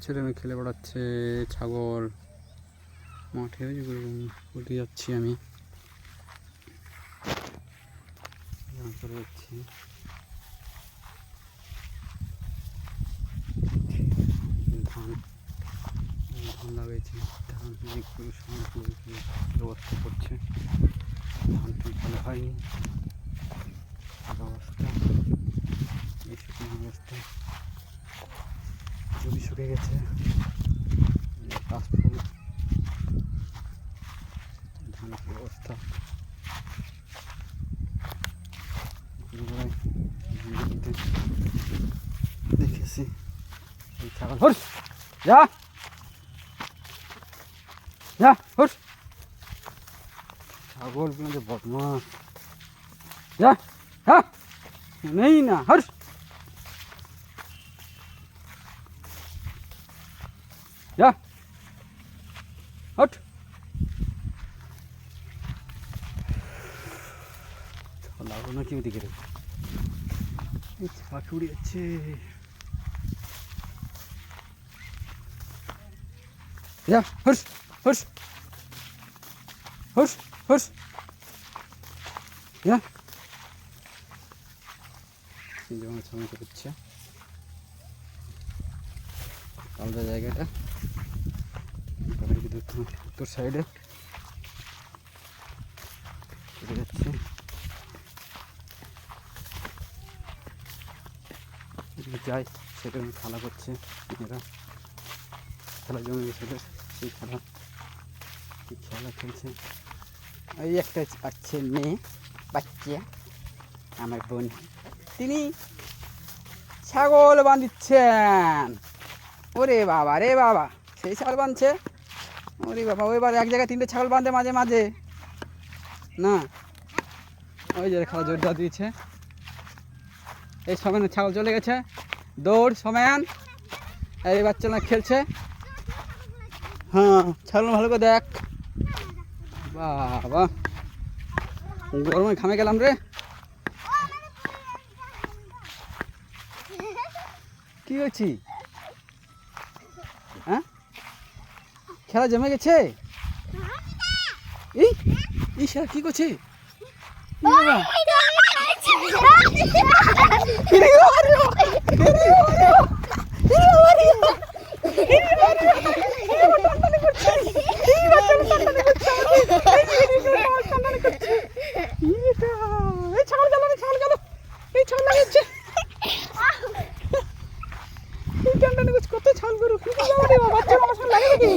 ছেলে মেয়ে খেলে বেড়াচ্ছে। ছাগল মাঠে উঠে যাচ্ছি আমি যাচ্ছি। ধান ধান লাগাইছি, ধান ব্যবস্থা করছে। ধান ঠিক ভালো হয়নি অবস্থা, এই শুকনো অবস্থা, জমি শুকে গেছে। কাশফুল ধান কি অবস্থা, দেখেছি। ছাগল হুস যা যা হুস, ছাগল কিন্তু বদমাস, যা হ্যাঁ নেই না হুস, যা হট। লাগলো না কি ওদিকে রে, পাখি উড়ে যাচ্ছে। যা হুস হুস হুস হুস, যা যেমন সামনে করছে আলাদা জায়গাটা উত্তর সাইডে চলে যাচ্ছে। যাই সেটা খেলা করছে এরা, খেলা জমে গেছে সেই খেলা, কি খেলা খেলছে। ওই একটা আছে মেয়ে বাচ্চা আমার বোন, তিনি ছাগল বাঁধিচ্ছেন। ওরে বাবা রে বাবা, সেই ছাগল বাঁধছে। ওরে বাবা, ওইবার এক জায়গায় 3টে ছাগল বাঁধে মাঝে মাঝে না। ওই যে খেলা জোরদার দিয়েছে, এই সময় ছাগল চলে গেছে, দৌড় সমায়ান, এই বাচ্চা না খেলছে। হ্যাঁ ছাগল ভালো করে দেখ, বাবা গরমে ঘামে গেলাম রে। কি হয়েছি হ্যাঁ, খেলা জমে গেছে। এই ঈশা কি করছে, কত ছাল গরু বাচ্চা আমার সঙ্গে লাগে নাকি।